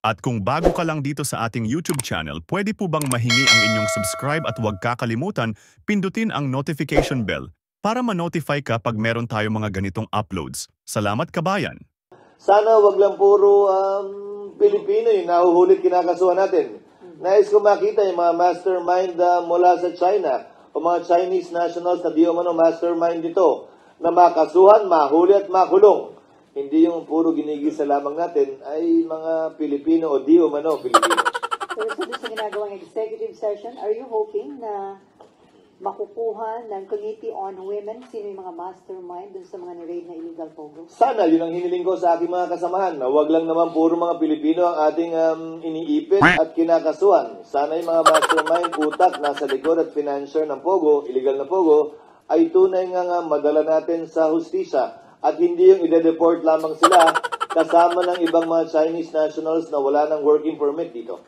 At kung bago ka lang dito sa ating YouTube channel, pwede po bang mahingi ang inyong subscribe at huwag kakalimutan, pindutin ang notification bell para ma-notify ka pag meron tayo mga ganitong uploads. Salamat kabayan! Sana wag lang puro Pilipino yung nahuhulit kinakasuhan natin. Nais ko makita yung mga mastermind mula sa China o mga Chinese nationals na di umano mastermind dito na makasuhan, mahuli at makulong. Hindi yung puro ginigisa lamang natin ay mga Pilipino o di umano Pilipino. Pero sa ginagawang executive session, are you hoping na makukuha ng Committee on Women sino yung mga mastermind dun sa mga ni-raid na illegal pogo? Sana, yun ang hiniling ko sa aking mga kasamahan, na wag lang naman puro mga Pilipino ang ating iniipit at kinakasuhan. Sana yung mga mastermind, utak, nasa likod at financier ng pogo, illegal na pogo, ay tunay nga madala natin sa hustisya at hindi yung ide-deport lamang sila kasama ng ibang mga Chinese nationals na wala ng working permit dito.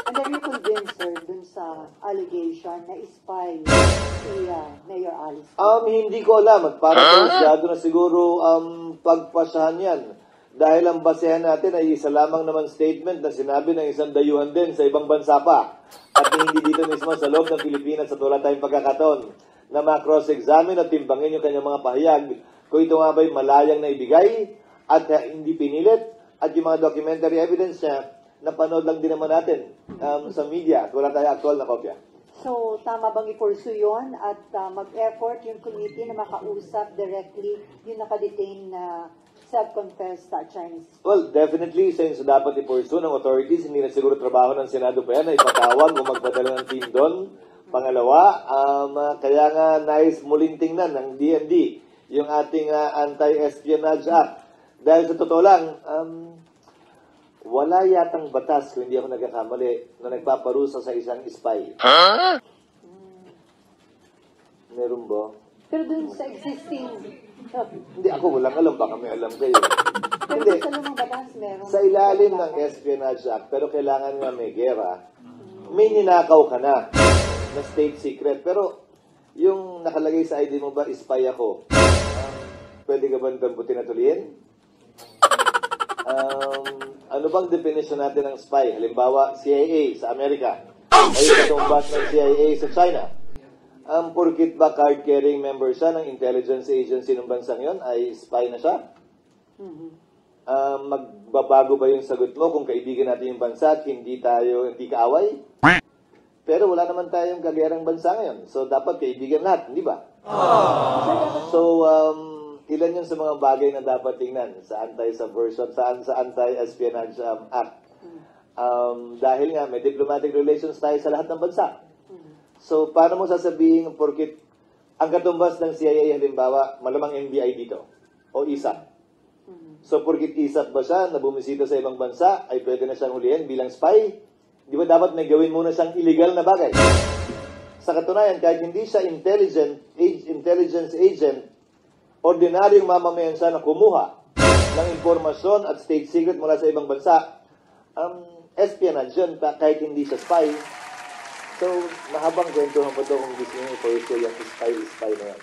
And are you convinced, sir, dun sa allegation na spy si Mayor Alice? Hindi ko alam. Parang masyado na siguro pagpasyahan yan. Dahil ang basehan natin ay isa lamang naman statement na sinabi ng isang dayuhan din sa ibang bansa pa. At hindi dito mismo sa loob ng Pilipinas at wala tayong pagkakataon na ma-cross-examine at timbangin yung kanyang mga pahayag kung ito nga ba'y malayang na ibigay at hindi pinilit at yung mga documentary evidence niya napanood lang din naman natin sa media at wala tayong actual na kopya. So, tama bang i-pursue yun at mag-effort yung committee na makausap directly yung nakadetain na self-confessed Chinese? Well, definitely, since dapat i-pursue ng authorities, hindi na siguro trabaho ng Senado pa yan na ipatawag o magpadala ng team doon. Pangalawa, kaya nga nais muling tingnan ng DND yung ating Anti-Espionage Act. Dahil sa totoo lang, wala yatang batas, kung hindi ako nagkakamali, na nagpaparusa sa isang spy. Huh? Meron ba? Pero dun sa existing... Hindi, ako walang alam. Baka may alam kayo. Pero Hindi. sa lumang batas, meron. Sa ilalim ng Espionage Act, pero kailangan nga may gera, may ninakaw ka na na state secret. Pero yung nakalagay sa ID mo ba, spy ako, pwede ka ba dambutin at tuliin? Ano bang definition natin ng spy? Halimbawa, CIA sa Amerika. Ay katumbas ng CIA sa China. Porkit ba card-carrying member siya ng intelligence agency ng bansang yon ay spy na siya? Magbabago ba yung sagot mo kung kaibigan natin yung bansa at hindi kaaway? Pero wala naman tayong kagerang bansa ngayon. So, dapat kaibigan lahat, hindi ba? So, ilan yun sa mga bagay na dapat tingnan sa anti-subversion, sa Anti-Espionage Act. Dahil nga, may diplomatic relations tayo sa lahat ng bansa. So, paano mo sasabihin, porkit ang katumbas ng CIA, halimbawa, malamang NBI dito, o ISAP. So, porkit ISAP ba siya na bumisita sa ibang bansa, ay pwede na siyang hulihin bilang spy? Di ba dapat may gawin muna siyang illegal na bagay? Sa katunayan, kahit hindi siya intelligence agent, ordinaryong mamamayan siya na kumuha ng informasyon at state secret mula sa ibang bansa. Espionage yun, kahit hindi siya spy. So, mahabang kwento pa ito kung gusto nyo i-pursue yung spy na yan.